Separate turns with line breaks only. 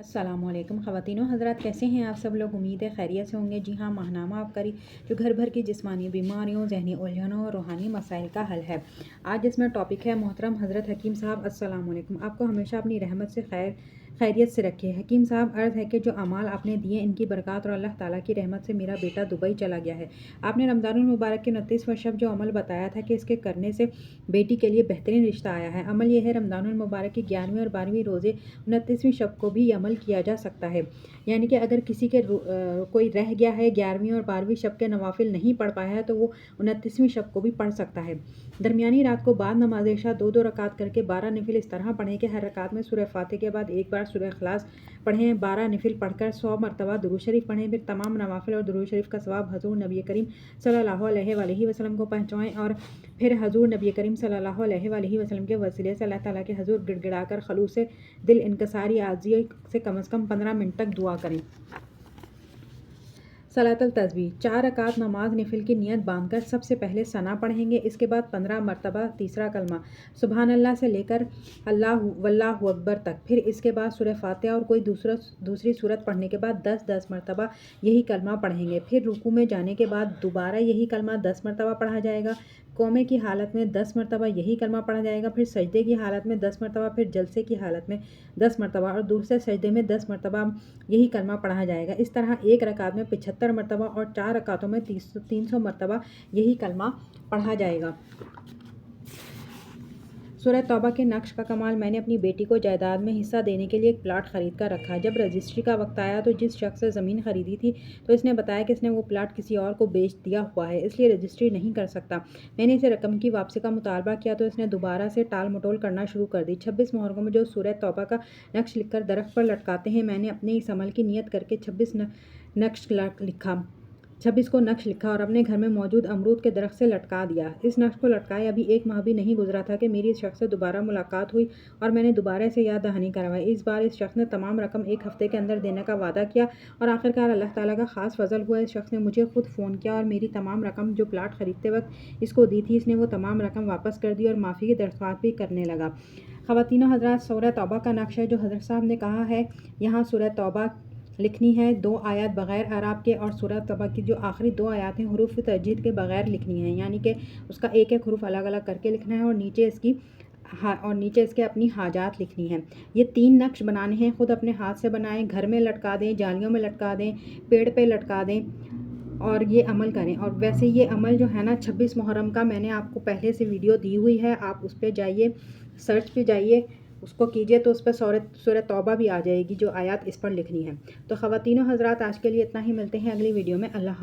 अस्सलाम वालेकुम ख़वातीन व हज़रात, कैसे हैं आप सब लोग। उम्मीद है खैरियत से होंगे। जी हाँ, माहनामा आपकारी जो घर भर की जिस्मानी बीमारियों, जहनी उलझनों और रूहानी मसाइल का हल है। आज इसमें टॉपिक है मोहतरम हज़रत हकीम साहब अस्सलाम वालेकुम, आपको हमेशा अपनी रहमत से खैरियत से रखे। हकीम साहब, अर्ज़ है कि जो अमाल आपने दिए इनकी बरकत और अल्लाह ताला की रहमत से मेरा बेटा दुबई चला गया है। आपने रमज़ानुल मुबारक के 29वां शब जो अमल बताया था कि इसके करने से बेटी के लिए बेहतरीन रिश्ता आया है। अमल यह है, रमज़ानुल मुबारक के 11वें और 12वें रोज़े 29वीं शब को भी अमल किया जा सकता है। यानी कि अगर किसी के कोई रह गया है 11वीं और 12वीं शब के नवाफिल नहीं पढ़ पाया है तो वो 29वीं शब को भी पढ़ सकता है। दरमियानी रात को बाद नमाज इशा 2-2 रकात करके 12 नफिल इस तरह पढ़ें कि हर रकात में सूरह फातिहा के बाद एक बार सूरह इखलास पढ़ें। 12 नफिल पढ़कर 100 मरतबा दुरूद शरीफ पढ़ें। फिर तमाम नवाफिल और दुरूद शरीफ का सवाब हज़ूर नबी करीम सल्लल्लाहु अलैहि वसल्लम को पहुँचाएँ और फिर हज़ूर नबी करीम सल्लल्लाहु अलैहि वसल्लम के वसीले से अल्लाह ताला के हज़ूर गिड़गिड़ाकर खलूस से दिल इनकसारी आजिज़ी से कम 15 मिनट तक दुआ करें। सलातुल तस्बीह 4 रकात नमाज नफिल की नियत बांधकर सबसे पहले सना पढ़ेंगे। इसके बाद 15 मरतबा तीसरा कलमा सुबहान अल्लाह से लेकर अल्लाह वल्लाहु अकबर तक। फिर इसके बाद सूरह फातिहा और कोई दूसरी सूरत पढ़ने के बाद 10-10 मरतबा यही कलमा पढ़ेंगे। फिर रुकू में जाने के बाद दोबारा यही कलमा 10 मरतबा पढ़ा जाएगा। कोमे की हालत में 10 मरतबा यही कलमा पढ़ा जाएगा। फिर सजदे की हालत में 10 मरतबा, फिर जलसे की हालत में 10 मरतबा और दूसरे सजदे में 10 मरतबा यही कलमा पढ़ा जाएगा। इस तरह एक रकात में 75 मरतबा और 4 रकातों में 300 मरतबा यही कलमा पढ़ा जाएगा। सूरह तौबा के नक्श का कमाल। मैंने अपनी बेटी को जायदाद में हिस्सा देने के लिए एक प्लाट ख़रीद कर रखा। जब रजिस्ट्री का वक्त आया तो जिस शख्स से ज़मीन खरीदी थी तो इसने बताया कि इसने वो प्लाट किसी और को बेच दिया हुआ है, इसलिए रजिस्ट्री नहीं कर सकता। मैंने इसे रकम की वापसी का मुतालबा किया तो इसने दोबारा से टाल मटोल करना शुरू कर दी। 26 मुहर्रम में जो सूरह तौबा का नक्श लिखकर दरख्त पर लटकाते हैं, मैंने अपने इस अमल की नियत करके 26 को नक्श लिखा और अपने घर में मौजूद अमरूद के दरख्त से लटका दिया। इस नक्श को लटकाए अभी 1 माह भी नहीं गुजरा था कि मेरी इस शख्स से दोबारा मुलाकात हुई और मैंने दोबारा से याद दहानी करवाई। इस बार इस शख्स ने तमाम रकम 1 हफ्ते के अंदर देने का वादा किया और आखिरकार अल्लाह ताला का ख़ास फजल हुआ। इस शख्स ने मुझे खुद फ़ोन किया और मेरी तमाम रकम जो प्लाट ख़रीदते वक्त इसको दी थी, इसने वो तमाम रकम वापस कर दी और माफ़ी की दरख्वास्त भी करने लगा। ख़वातीनो हज़रात, सूरह तौबा का नक्श है जो हज़रत साहब ने कहा है। यहाँ सूरह तौबा लिखनी है 2 आयत बग़ैर अरब के और सूरह तौबा की जो आखिरी 2 आयत हैं हुरूफ तजदीद के बग़ैर लिखनी है, यानी कि उसका एक-एक हुरूफ अलग-अलग करके लिखना है और नीचे इसके अपनी हाजात लिखनी है। ये 3 नक्श बनाने हैं, ख़ुद अपने हाथ से बनाएं, घर में लटका दें, जालियों में लटका दें, पेड़ पे लटका दें और ये अमल करें। और वैसे ये अमल जो है ना 26 मुहर्रम का मैंने आपको पहले से वीडियो दी हुई है, आप उस पर जाइए, सर्च पे जाइए, उसको कीजिए तो उस पर सूरह तौबा भी आ जाएगी जो आयत इस पर लिखनी है। तो ख़वातीनो हज़रात, आज के लिए इतना ही। मिलते हैं अगली वीडियो में। अल्लाह।